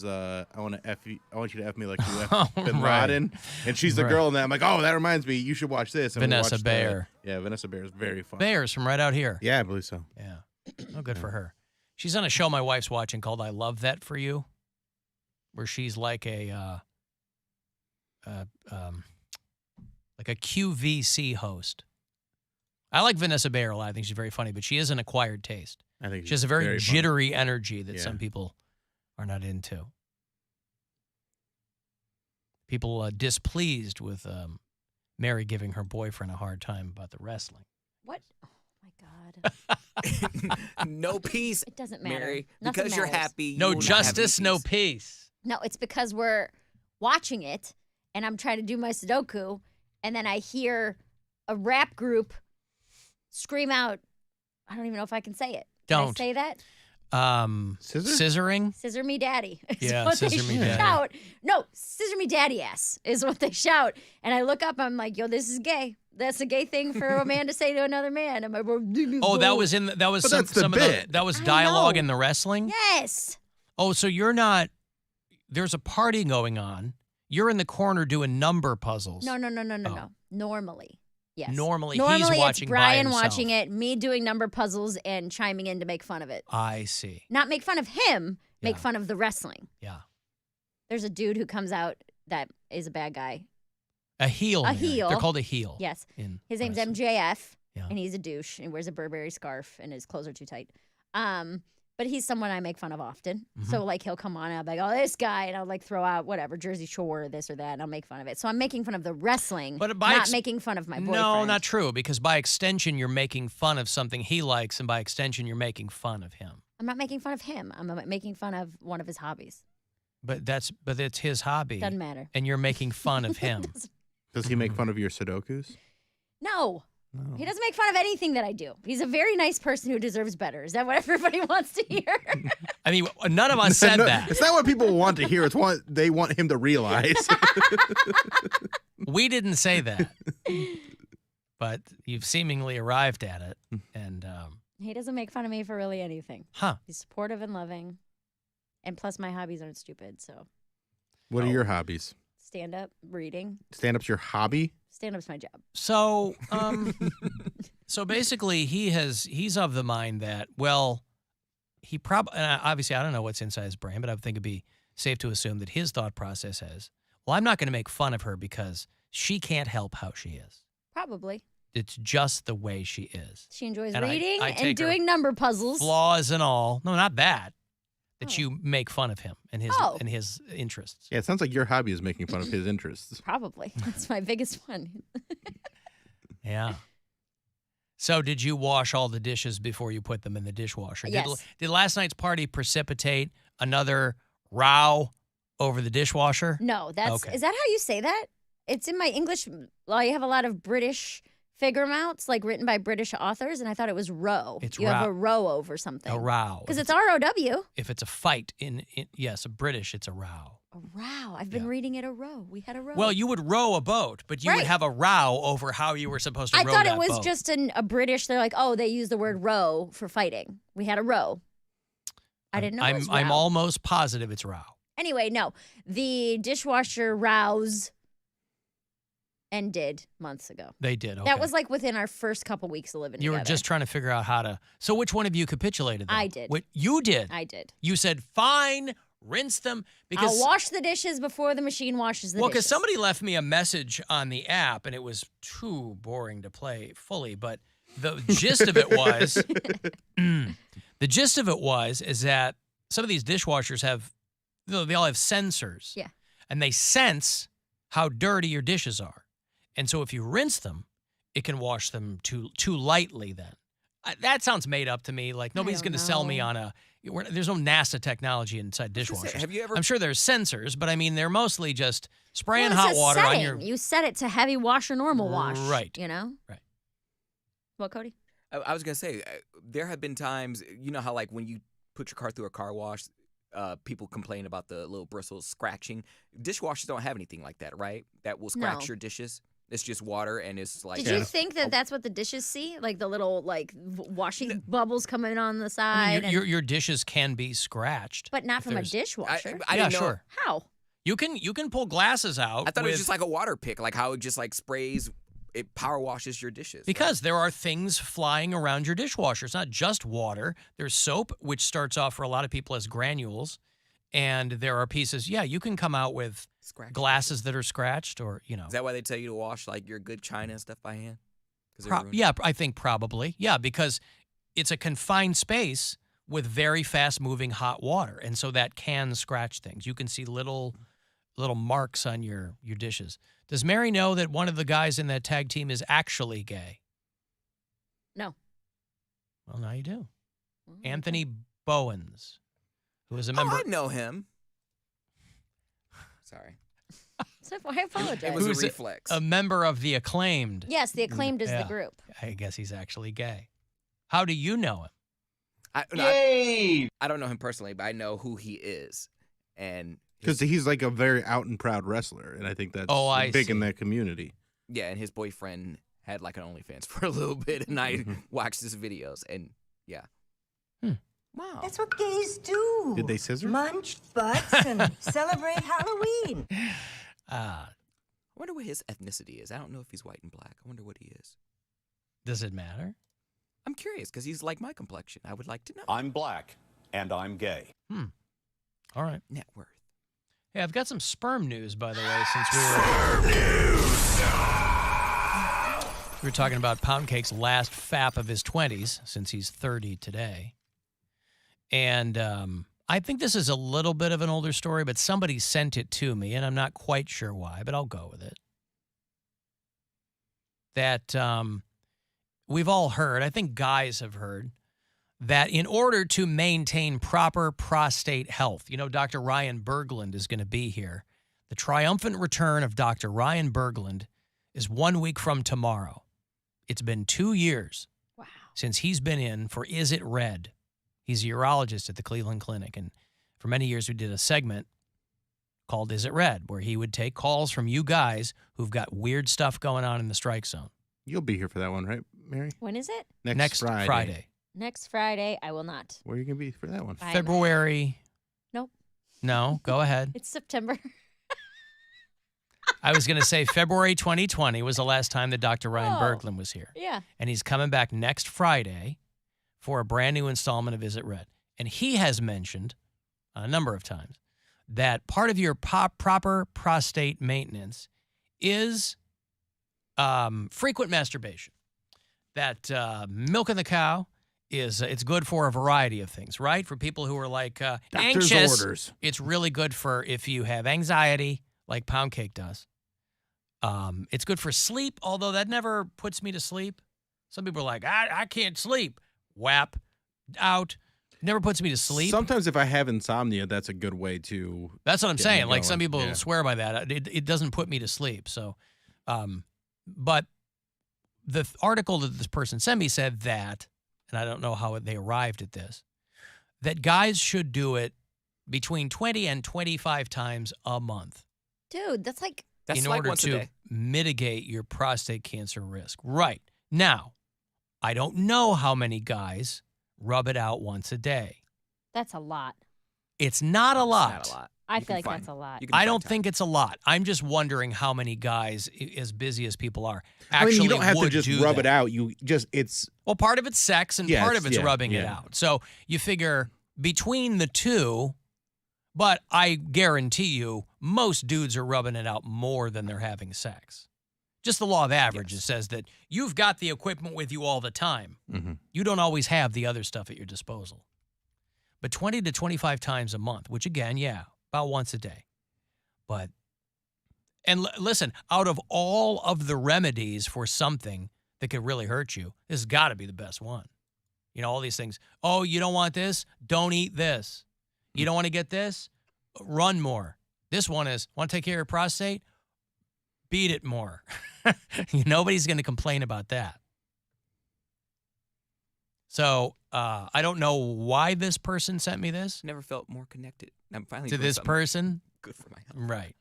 I want to F you. I want you to F me like you F Bin Laden. And she's the girl in that. I'm like, oh, that reminds me. You should watch this. And Vanessa Bayer. Yeah, Vanessa Bayer is very fun. Bayer's from right out here. Yeah, I believe so. Yeah. Oh, good for her. She's on a show my wife's watching called I Love That For You, where she's like a QVC host. I like Vanessa Bayer a lot. I think she's very funny, but she is an acquired taste. I think she has a very jittery energy that some people are not into. People displeased with Mary giving her boyfriend a hard time about the wrestling. What? Oh, my God. No peace. It doesn't matter. Mary, Nothing because you're matters. happy. No justice, no peace. No, it's because we're watching it, and I'm trying to do my Sudoku, and then I hear a rap group scream out, I don't even know if I can say it. Can I say that? Scissoring? Scissor me daddy. Yeah, what scissor they me daddy. shout. No, scissor me daddy ass is what they shout. And I look up, I'm like, yo, this is gay. That's a gay thing for a man to say to another man. I'm like, oh, that was some of that was dialogue in the wrestling? Yes. Oh, so you're not, there's a party going on. You're in the corner doing number puzzles. No. Normally. Yes. Normally he's watching it's Brian by himself. watching it, me doing number puzzles and chiming in to make fun of it. I see. Not make fun of him, make fun of the wrestling. Yeah. There's a dude who comes out that is a bad guy. A heel. A heel. They're called a heel. Yes. His name's MJF, and he's a douche and wears a Burberry scarf and his clothes are too tight. But he's someone I make fun of often. Mm-hmm. So, like, he'll come on and I'll be like, oh, this guy, and I'll, like, throw out whatever, Jersey Shore or this or that, and I'll make fun of it. So I'm making fun of the wrestling, but not making fun of my boyfriend. No, not true, because by extension, you're making fun of something he likes, and by extension, you're making fun of him. I'm not making fun of him. I'm making fun of one of his hobbies. But it's his hobby. Doesn't matter. And you're making fun of him. Does he make fun of your Sudokus? No. He doesn't make fun of anything that I do. He's a very nice person who deserves better. Is that what everybody wants to hear? I mean, none of us said that. It's not what people want to hear. It's what they want him to realize. We didn't say that. But you've seemingly arrived at it. And he doesn't make fun of me for really anything. Huh. He's supportive and loving. And plus, my hobbies aren't stupid, so. What are your hobbies? Stand-up, reading. Stand-up's your hobby? Stand-up's my job. So, so basically, he's of the mind that, well, he probably, obviously, I don't know what's inside his brain, but I would think it'd be safe to assume that his thought process is, well, I'm not going to make fun of her because she can't help how she is. Probably. It's just the way she is. She enjoys and reading I and doing number puzzles. Flaws and all. No, not that. That you make fun of him and his interests. Yeah, it sounds like your hobby is making fun of his interests. Probably. That's my biggest one. Yeah. So did you wash all the dishes before you put them in the dishwasher? Yes. Did last night's party precipitate another row over the dishwasher? No, that's Is that how you say that? It's in my English. Well, I have a lot of British figure mounts, like written by British authors, and I thought it was row. You have a row over something. A row. Because it's R-O-W. If it's a fight yes, a British, it's a row. A row. I've been reading it a row. We had a row. Well, you would row a boat, but you would have a row over how you were supposed to row that boat. I thought it was just a British, they're like, oh, they use the word row for fighting. We had a row. I didn't know it was row. I'm almost positive it's row. Anyway, no. The dishwasher rows ended months ago. They did, okay. That was like within our first couple weeks of living together. You were just trying to figure out how to... So which one of you capitulated then? I did. You did? I did. You said, fine, rinse them. Because I'll wash the dishes before the machine washes the dishes. Well, because somebody left me a message on the app, and it was too boring to play fully, but the gist of it was... the gist of it is that some of these dishwashers have... They all have sensors. Yeah. And they sense how dirty your dishes are. And so if you rinse them, it can wash them too lightly then. That sounds made up to me. Like nobody's going to sell me on there's no NASA technology inside dishwashers. Have you ever? I'm sure there's sensors, but I mean, they're mostly just spraying hot water on your... You set it to heavy wash or normal wash. Right. You know? Right. What, Cody? I was going to say, there have been times, you know how like when you put your car through a car wash, people complain about the little bristles scratching. Dishwashers don't have anything like that, right? That will scratch your dishes. It's just water, and it's like. Did you think that that's what the dishes see? Like the little washing bubbles coming on the side? I mean, your dishes can be scratched. But not from a dishwasher. I yeah, didn't know. sure. How? You can pull glasses out. I thought it was just like a water pick, like how it just like sprays, it power washes your dishes. Because there are things flying around your dishwasher. It's not just water. There's soap, which starts off for a lot of people as granules. And there are pieces, you can come out with glasses that are scratched or, Is that why they tell you to wash like your good china and stuff by hand? Yeah, I think probably. Yeah, because it's a confined space with very fast-moving hot water. And so that can scratch things. You can see little marks on your dishes. Does Mary know that one of the guys in that tag team is actually gay? No. Well, now you do. Anthony Bowens, who is a member. Oh, I know him. Sorry. I apologize. It was a reflex. A member of the Acclaimed. Yes, the Acclaimed is the group. I guess he's actually gay. How do you know him? I don't know him personally, but I know who he is. And because he's like a very out and proud wrestler, and I think that's big in that community. Yeah, and his boyfriend had like an OnlyFans for a little bit, and I watched his videos, and yeah. Wow. That's what gays do. Did they scissor? Munch butts and celebrate Halloween. I wonder what his ethnicity is. I don't know if he's white and black. I wonder what he is. Does it matter? I'm curious because he's like my complexion. I would like to know. I'm black and I'm gay. All right. Net worth. Hey, I've got some sperm news, by the way, since we were talking about Poundcake's last fap of his 20s, since he's 30 today. And I think this is a little bit of an older story, but somebody sent it to me, and I'm not quite sure why, but I'll go with it. That we've all heard, I think guys have heard, that in order to maintain proper prostate health, Dr. Ryan Berglund is going to be here. The triumphant return of Dr. Ryan Berglund is 1 week from tomorrow. It's been 2 years since he's been in for Is It Red? He's a urologist at the Cleveland Clinic, and for many years we did a segment called Is It Red, where he would take calls from you guys who've got weird stuff going on in the strike zone. You'll be here for that one, right, Mary? When is it? Next Friday. Next Friday, I will not. Where are you going to be for that one? February. Nope. No, go ahead. It's September. I was going to say February 2020 was the last time that Dr. Ryan Berglund was here. Yeah. And he's coming back next Friday for a brand new installment of Is It Red? And he has mentioned a number of times that part of your proper prostate maintenance is frequent masturbation. That milking the cow it's good for a variety of things, right? For people who are like anxious, orders. It's really good for if you have anxiety, like Poundcake does. It's good for sleep, although that never puts me to sleep. Some people are like, I can't sleep. Whap, out. Never puts me to sleep. Sometimes if I have insomnia, that's a good way to. That's what I'm saying. Like some people Yeah. swear by that. It doesn't put me to sleep. So, but the article that this person sent me said that, and I don't know how they arrived at this, that guys should do it between 20 and 25 times a month. Dude, that's like in order once a to day. mitigate your prostate cancer risk. Right. Now, I don't know how many guys rub it out once a day. that's a lot. It's not a lot. It's not a lot. I You feel can like find- that's a lot. you can I find don't time. think it's a lot. I'm just wondering how many guys, as busy as people are, I actually mean, you don't have to would just do rub that. it out. You just Well, part of it's sex and Yeah, part it's- of it's yeah, rubbing it yeah. out. So you figure between the two, but I guarantee you most dudes are rubbing it out more than they're having sex. Just the law of averages says that you've got the equipment with you all the time. Mhm. You don't always have the other stuff at your disposal. But 20 to 25 times a month, which again, about once a day. But, and listen, out of all of the remedies for something that could really hurt you, this has got to be the best one. All these things. Oh, you don't want this? Don't eat this. You don't want to get this? Run more. This one is, want to take care of your prostate? Beat it more. Nobody's going to complain about that. So I don't know why this person sent me this Never felt more connected. I'm finally to doing this something person. good for my health. Right.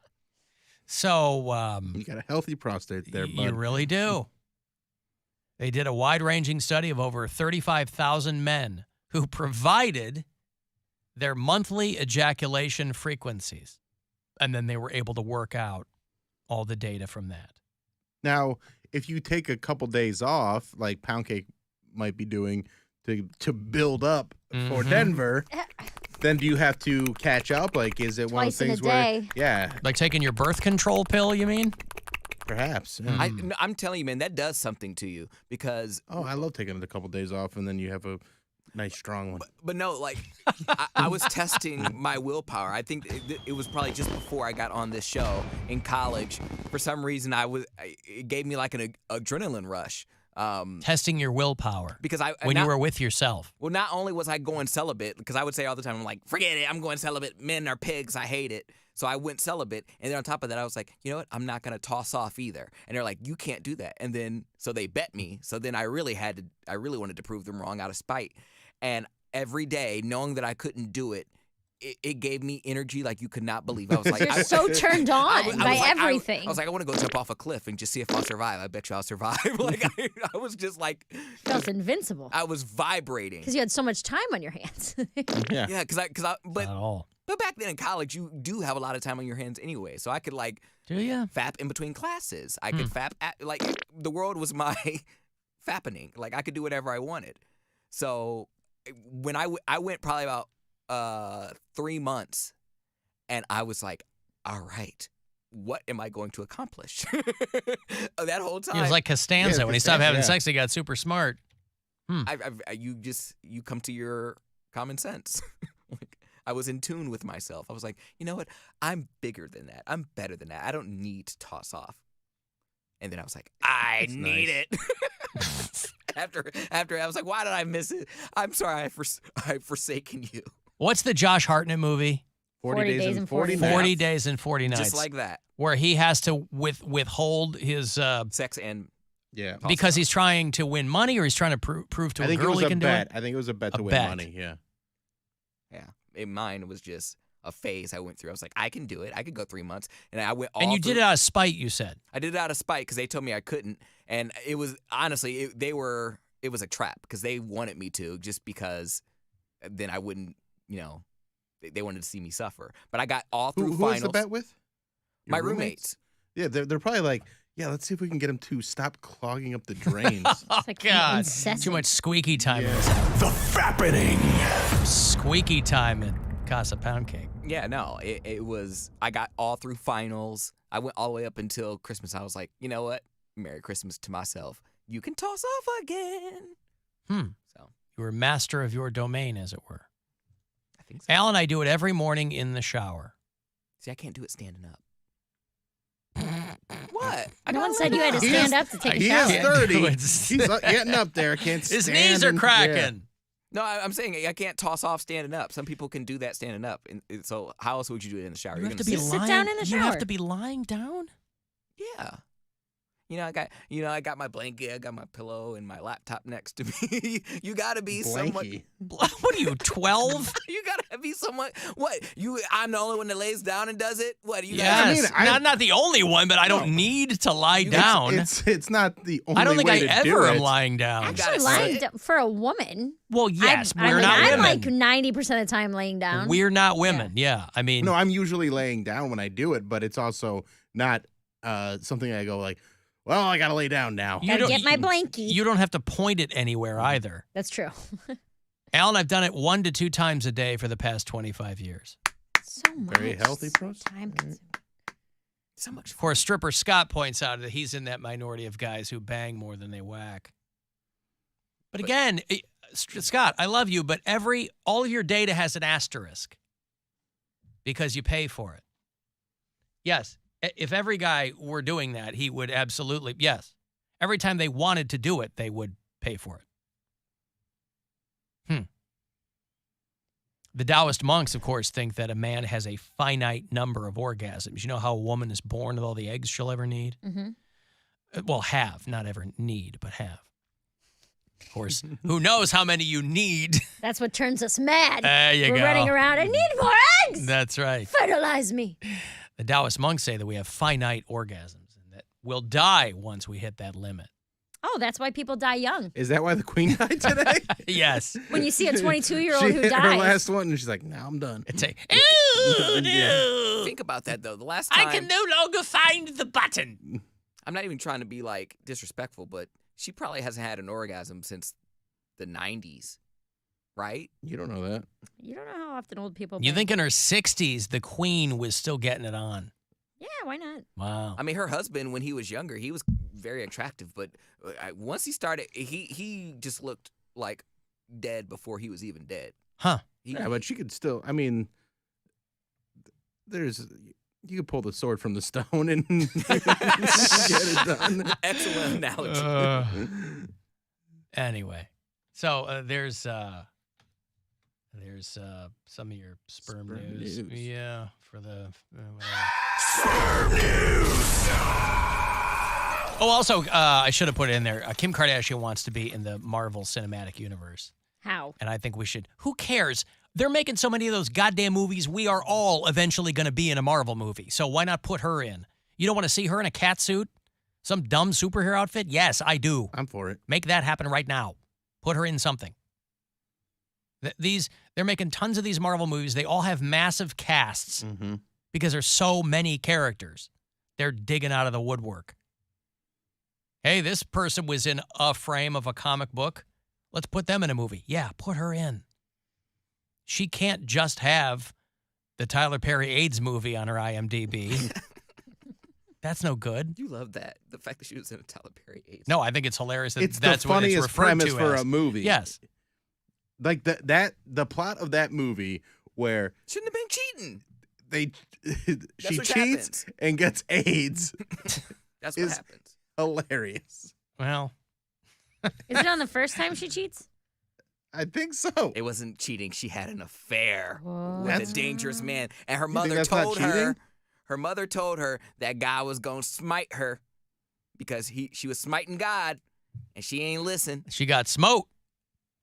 So You got a healthy prostate there, bud. you really do. They did a wide-ranging study of over 35,000 men who provided their monthly ejaculation frequencies, and then they were able to work out all the data from that. Now, if you take a couple days off, like Poundcake might be doing to build up for Denver, then do you have to catch up? Like, is it one of Twice those in a things where, day. yeah, Like taking your birth control pill, you mean? perhaps? Yeah. I'm telling you, man, that does something to you because. Oh, I love taking a couple days off, and then you have a nice strong one. But no, like I was testing my willpower. I think it was probably just before I got on this show in college. For some reason, it gave me like an adrenaline rush. Testing your willpower. Because when you were with yourself. Well, not only was I going celibate, because I would say all the time, I'm like, forget it, I'm going celibate. Men are pigs. I hate it. So I went celibate. And then on top of that, I was like, you know what? I'm not going to toss off either. And they're like, you can't do that. And then, so they bet me. So then I really wanted to prove them wrong out of spite. And every day, knowing that I couldn't do it, it gave me energy like you could not believe. I was like, You're so turned on by everything. I was like, I want to go jump off a cliff and just see if I'll survive. I bet you I'll survive. Like I was just like, Felt invincible. I was vibrating Because you had so much time on your hands. Yeah. Yeah, Not at all. But back then in college, you do have a lot of time on your hands anyway. So I could like Do you? fap in between classes. I could fap like the world was my fappening. Like I could do whatever I wanted. So when I went probably about 3 months, and I was like, all right, what am I going to accomplish? That whole time. He was like Costanza. Yeah, when he stopped having yeah. sex, he got super smart. You come to your common sense. Like, I was in tune with myself. I was like, you know what? I'm bigger than that. I'm better than that. I don't need to toss off. And then I was like, I That's need nice. it. After I was like, why did I miss it? I'm sorry, I've forsaken you. What's the Josh Hartnett movie? 40 days and 40 nights. 40 Days and 40 Nights. Just like that. Where he has to withhold his Sex and Yeah. because he's trying to win money, or he's trying to prove to I a think it girl was he a can bet. do it. I think it was a bet A to win bet. money. Yeah. mine was just a phase I went through. I was like, I can do it. I could go 3 months. And I went all And you through. did it out of spite, you said. I did it out of spite because they told me I couldn't. And it was, honestly, it was a trap because they wanted me to just because then I wouldn't, they wanted to see me suffer. But I got all through Who finals. was the bet with? My Your roommates. Yeah, they're probably like, yeah, let's see if we can get them to stop clogging up the drains. Oh, like God. incessant. Too much squeaky time. Yeah. The fappening. Squeaky time at Casa Poundcake. Yeah, no, it was, I got all through finals. I went all the way up until Christmas. I was like, you know what? Merry Christmas to myself. You can toss off again. So You were master of your domain, as it were. I think so. Al and I do it every morning in the shower. See, I can't do it standing up. What? No one said you had to stand up to take a He shower. is Can't do 30. it. He's getting up there. Can't His stand knees are and- cracking. yeah. No, I'm saying I can't toss off standing up. Some people can do that standing up. And so how else would you do it in the shower? You You're have to gonna be Just sit lying. down in the You have shower. to be lying down. Yeah. I got my blanket, I got my pillow, and my laptop next to me. You gotta be someone. Blanky. What are you, 12? You gotta be someone. What? I'm the only one that lays down and does it. What? You Yes. I mean, not the only one, but I don't need to lie down. It's not the only I don't think way I to ever do am it. lying down. gotta Actually, say lying it. down for a woman. Well, yes, I'm we're not I'm women. like 90% of the time laying down. We're not women. Yeah. I mean, No, I'm usually laying down when I do it, but it's also not something I go like, well, I gotta lay down now. You Gotta don't- get my blankie. you don't have to point it anywhere either. That's true. Alan, I've done it 1 to 2 times a day for the past 25 years. So much. Very healthy, pros. Time consuming. So much Of course, stripper Scott points out that he's in that minority of guys who bang more than they whack. But again, Scott, I love you, but all of your data has an asterisk because you pay for it. Yes, if every guy were doing that, he would absolutely, yes. Every time they wanted to do it, they would pay for it. The Taoist monks, of course, think that a man has a finite number of orgasms. You know how a woman is born with all the eggs she'll ever need? Mm-hmm. Well, have, not ever need, but have. Of course, who knows how many you need? That's what turns us mad. There you We're go. running around. I need more eggs. That's right. Fertilize me. The Taoist monks say that we have finite orgasms and that we'll die once we hit that limit. Oh, that's why people die young. Is that why the queen died today? Yes. When you see a 22-year-old she who hit dies. her last one, and she's like, "Now I'm done." It's a, ew, no. Think about that though. The last time I can no longer find the button. I'm not even trying to be like disrespectful, but she probably hasn't had an orgasm since the 90s, right? You don't know that. You don't know how often old people. You bang. think in her 60s, the queen was still getting it on? Yeah, why not? Wow. I mean, her husband, when he was younger, he was very attractive, but once he started, he just looked like dead before he was even dead. Huh. Yeah, but she could still. I mean, you could pull the sword from the stone and get it done. Excellent analogy. Anyway, so there's some of your sperm news. Yeah, for the Sperm news. Oh, also, I should have put it in there. Kim Kardashian wants to be in the Marvel Cinematic Universe, How? and I think we should. Who cares? They're making so many of those goddamn movies. We are all eventually going to be in a Marvel movie, so why not put her in? You don't want to see her in a cat suit, some dumb superhero outfit? Yes, I do. I'm for it. Make that happen right now. Put her in something. They're making tons of these Marvel movies. They all have massive casts because there's so many characters. They're digging out of the woodwork. Hey, this person was in a frame of a comic book. Let's put them in a movie. Yeah, put her in. She can't just have the Tyler Perry AIDS movie on her IMDb. That's no good. You love that. The fact that she was in a Tyler Perry AIDS. No, I think it's hilarious that It's that's the what it's funniest referred premise to for as. a movie. Yes. Like the plot of that movie where Shouldn't have been cheating. she what cheats happens. and gets AIDS. That's what Is- happens. Hilarious. Well, Is it on the first time she cheats? I think so. It wasn't cheating. She had an affair What? with a dangerous man. And her think mother that's not told her, cheating? her mother told her that God was going to smite her because she was smiting God and she ain't listen. she got smote.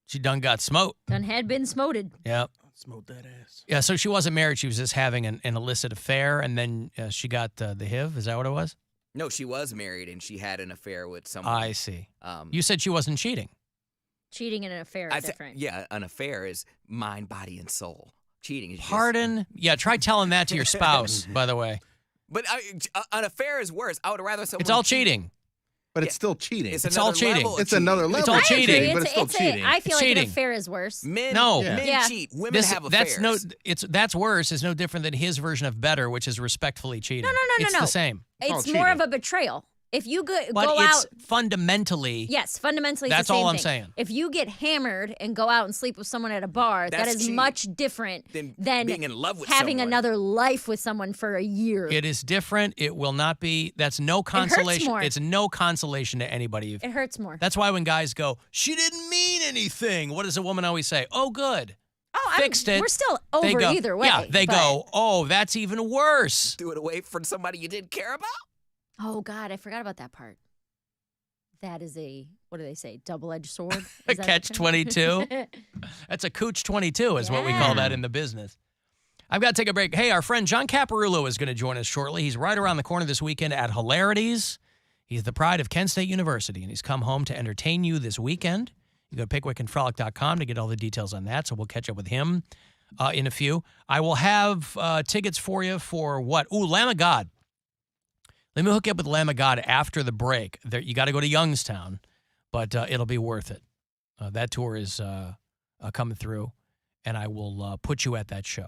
She done got smote. Done had been smoted. Yep. Smoke that ass. Yeah, so she wasn't married. She was just having an illicit affair, and then she got the HIV. Is that what it was? No, she was married and she had an affair with someone. I see. Um, You said she wasn't cheating. Cheating and an affair I is said- different. yeah, an affair is mind, body, and soul. Cheating is Pardon? Yeah, try telling that to your spouse, by the way. But an affair is worse. I would rather someone. It's all cheating. But it's still cheating. It's It's all another cheating. level of It's another cheating. level. It's all of cheating. cheating, but it's still cheating. I feel It's like cheating. an affair is worse. Men, No. men Yeah. cheat. Women have affairs. That's worse. Is no different than his version of better, which is respectfully cheating. No. It's No. the same. all It's more of cheating. a betrayal. If you go But out. it's fundamentally. Yes, fundamentally, it's That's the same all I'm thing. saying. If you get hammered and go out and sleep with someone at a bar, that That's is cheating. much different Than than being in love with having someone. another life with someone for a year. It is different. It will not be. That's no consolation. more. It's no consolation to anybody. It hurts more. That's why when guys go, she didn't mean anything. What does a woman always say? Oh, good. Fixed it. We're still They over go, either way. Yeah, they but- go, oh, that's even worse. Do it away from somebody you didn't care about. Oh God, I forgot about that part. That is what do they say? Double-edged sword. A Is that the catch term? 22. That's a cooch 22 is what we call that in the business. I've got to take a break. Hey, our friend John Caparulo is going to join us shortly. He's right around the corner this weekend at Hilarities. He's the pride of Kent State University, and he's come home to entertain you this weekend. You go to pickwickandfrolic.com to get all the details on that, so we'll catch up with him in a few. I will have tickets for you for what? Ooh, Lamb of God. Let me hook you up with Lamb of God after the break. You got to go to Youngstown, but it'll be worth it. That tour is coming through, and I will put you at that show.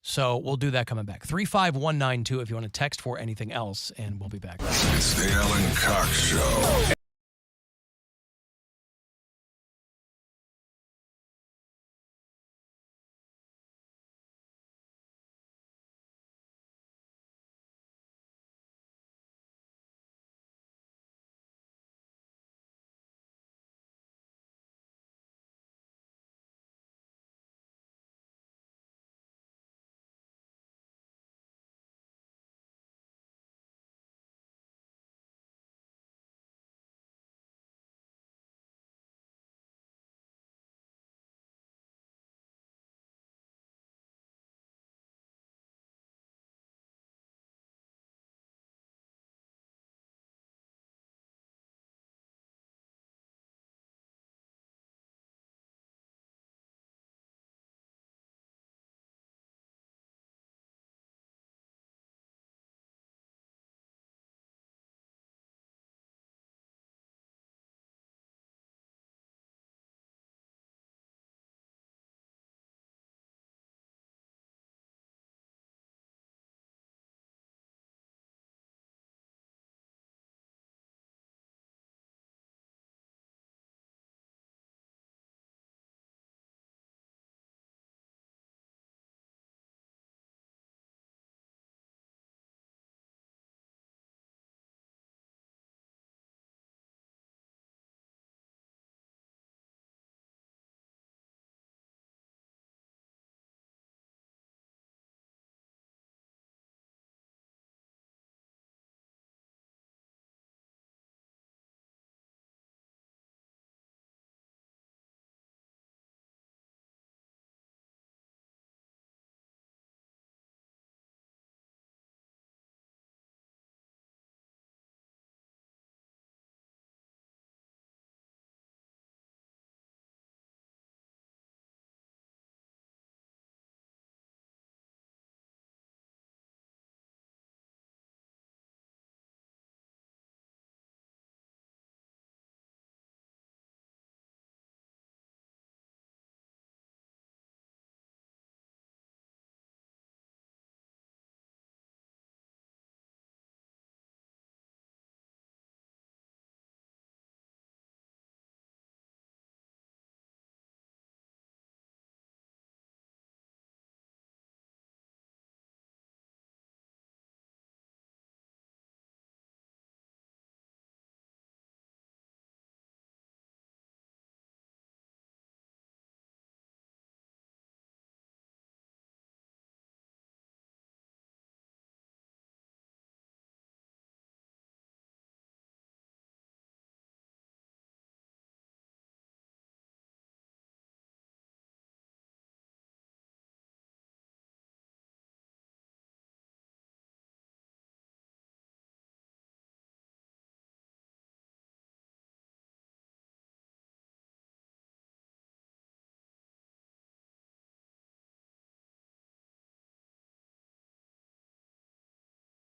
So we'll do that coming back. 35192 if you want to text for anything else, and we'll be back. It's the Alan Cox Show.